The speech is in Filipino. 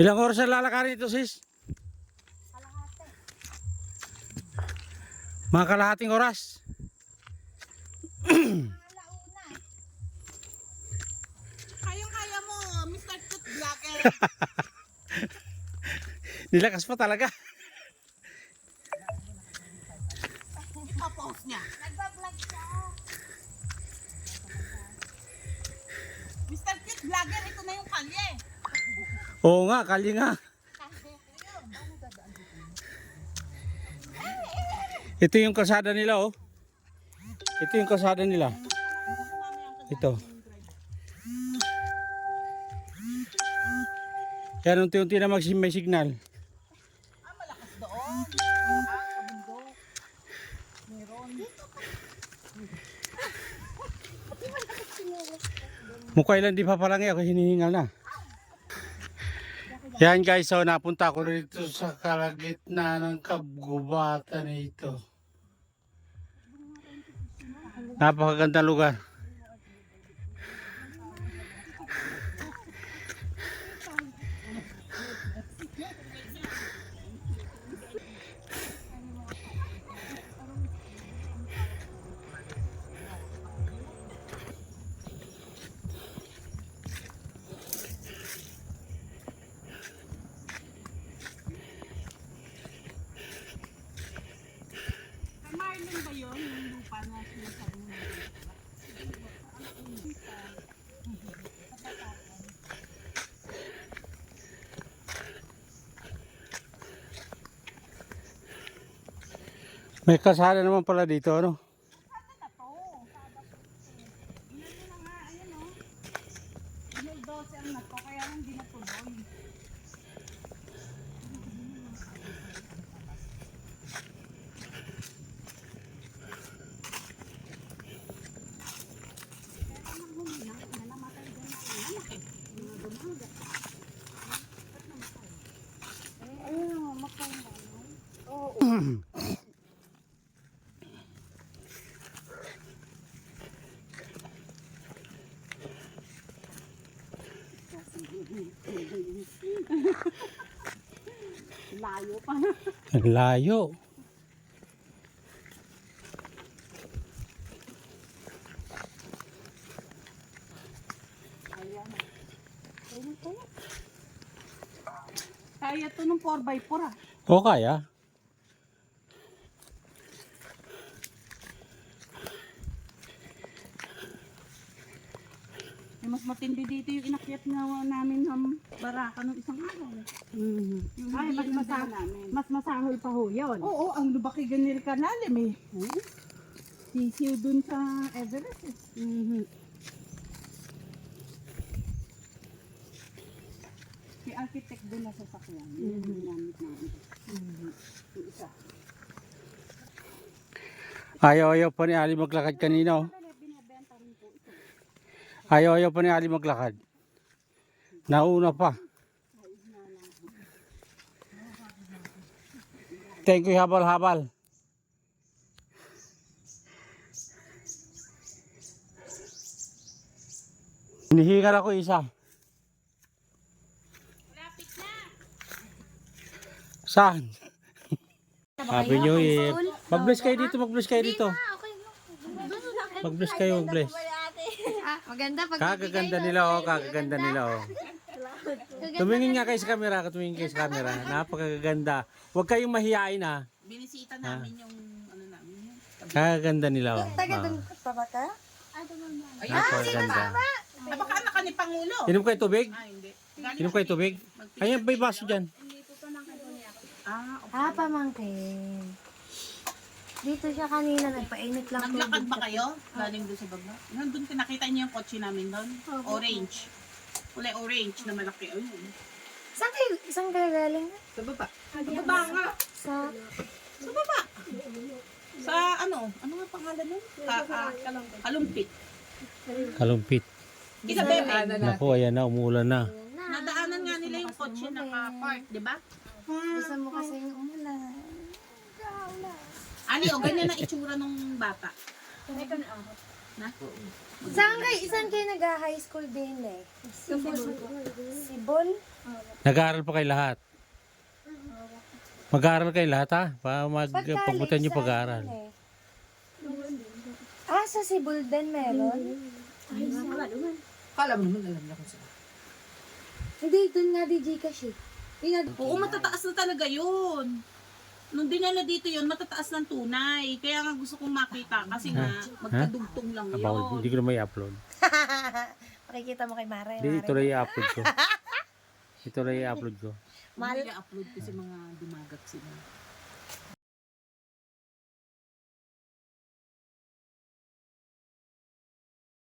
Ilang oras na lalakarin ito, sis? Kalahati. Mga kalahating oras. Alauna. Kayang-kaya mo, Mr. Food Vlogger. Nilakas pa talaga. Ipapost niya. Nagbablog siya. Mr. Food Vlogger, ito na yung kalye. Oo nga, kalye nga. Ito yung kalsada nila, oh. Ito yung kalsada nila. Ito. Yan, unti-unti na may signal. Ah, malakas doon. Ah, sa bundok. Meron. Mukha ilan di pa palangi ako hinihingal na. Yan guys, so napunta ko rito sa kalagitnaan ng kabgubatan nito. Napakaganda lugar. Marlon ba yun? Yung lupa na sinasabi mo. May kalsada naman pala dito, ano? Sana na to. Ilan na nga, ayan o. May 12 ang nato, kaya hindi natuloy. Layo pa na. Ang layo. Kaya to ng 4x4 ah. O kaya? Eh, mas matindi dito yung inakyat nga namin ng baraka ng isang araw. Yung Ay, mas masahol pa ho yun. Oo, ang lubaki ganil kalalim eh. Sisiw dun sa Everest eh. Si architect dun na sasakyan. Yung ginamit namin. Yung isa. Ayaw pa ni Ali maglakad kanina, oh. Ayaw pa ni Ali maglakad. Nauna pa. Thank you, habal-habal. Hinihingal ako isa. Lapit na! Saan? Happy New Year. Mag-bless kayo dito, mag-bless kayo dito. Mag-bless kayo, mag-bless. Maganda pag Kagaganda nila, oh. Kagaganda nila, oh. Tumingin nga kayo sa camera, tumingin kayo sa camera. Napakaganda. Huwag kayong mahihain, ha. Binisita namin yung ano namin. Kagaganda nila, oh. taga doon pa ba ka? Napakaganda. Ah, baka anak ka ni Pangulo. Inom kayo tubig? Ah, hindi. Inom kayo tubig? Ayan, may baso dyan. Ah, okay. Pamangkin. Dito siya kanina, nagpainit lang. Naglakad ba kayo? Galing doon sa baba? Nandun nakita niyo yung kotse namin doon? Orange. Kulay orange na malaki. Oh, yun. Saan kayo galing? Sa baba. Sa baba nga. Sa... Sa baba. Sa ano? Ano nga pangalan nun? Kalumpit. Kalumpit. Kina Bebe. Naku, ayan na, umuulan na. Nadaanan nga nila yung kotse naka-park, di ba? Gusto mo kasi yung umulan. Ani, o ganyan ang itsura nung bata. Saan kayo nag-high school din eh? Sibol? Nag-aaral pa kayo lahat. Mag-aaral kayo lahat ha? Pagbutan nyo pag-aaral. Sa Sibol din meron? Kala mo naman alam niya kung saan. Hindi, dun nga di Gcash eh. Oo, matataas na talaga yun. Nung dinala dito yun, matataas ng tunay. Kaya nga gusto kong makita kasi nga magkadugtong lang yun. Hindi ko na may upload. Makikita mo kay Mara. Hindi, ito lang i-upload ko. Ito lang i-upload ko. Mahal. I-upload kasi mga dumagat sila.